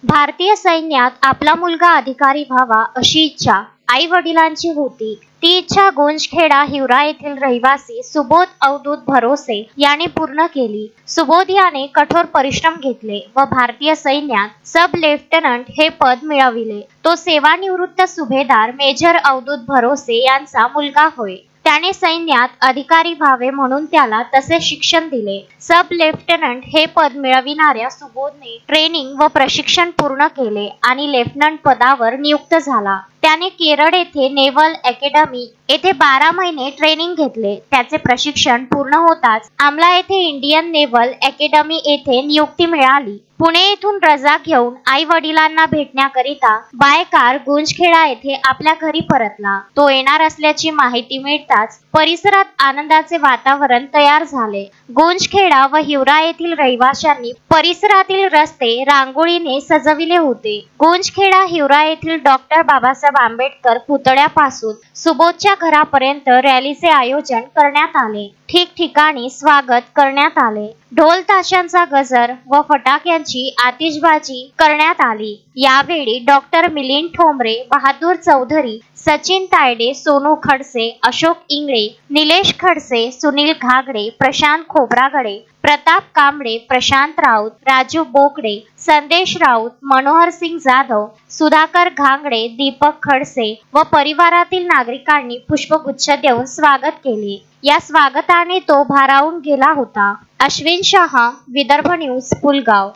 भारतीय सैन्यात आपला मुलगा अधिकारी व्हावा अशी इच्छा आई वडिलांची होती। ती इच्छा गुंजखेडा हिवरा येथील रहिवासी सुबोध अवधूत भरोसे याने पूर्ण केली। सुबोध याने कठोर परिश्रम घेतले व भारतीय सैन्यात सब लेफ्टनंट हे पद मिळविले। तो सेवानिवृत्त सुभेदार मेजर अवधूत भरोसे यांचा मुलगा होय। त्याने सैन्यात अधिकारी व्हावे म्हणून त्याला तसे शिक्षण दिले। सब लेफ्टनंट हे पद मिळविणाऱ्या सुबोधने ट्रेनिंग व प्रशिक्षण पूर्ण केले आणि लेफ्टनंट पदावर नियुक्त झाला। त्याने केरळ येथे नेव्हल अकॅडमी येथे 12 महिने ट्रेनिंग घेतले। त्याचे प्रशिक्षण पूर्ण होताच आम्हाला येथे इंडियन नेव्हल अकॅडमी येथे नियुक्ती मिळाली। पुणे येथून रजा घेऊन आई वडिलांना भेटण्याकरिता बाय कार गुंजखेडा येथे आपल्या घरी परतला। तो येणार असल्याची माहिती मिळताच परिसरात आनंदाचे वातावरण तयार झाले। गुंजखेडा व हिवरा येथील रहिवाशांनी परिसरातील रस्ते रांगोळीने सजविले होते। गुंजखेडा हिवरा येथील डॉक्टर बाबासाहेब आंबेडकर पुतळ्यापासून सुबोधच्या घरापर्यंत रॅलीचे आयोजन करण्यात आले। ठिकठिकाणी स्वागत करण्यात आले। ढोल ताशांचा गजर व फटाक्यांची आतिषबाजी करण्यात आली। यावेळी डॉक्टर मिलिंद ठोंबरे, बहादूर चौधरी, सचिन तायडे, सोनू खडसे, अशोक इंगळे, निलेश खडसे, सुनील घागडे, प्रशांत खोब्रागडे, प्रताप कांबळे, प्रशांत राऊत, राजू बोकडे, संदेश राऊत, मनोहर सिंग जाधव, सुधाकर घांगडे, दीपक खडसे व परिवारातील नागरिकांनी पुष्पगुच्छ देऊन स्वागत केले। या स्वागताने तो भारावून गेला होता। अश्विन शहा, विदर्भ न्यूज, पुलगाव।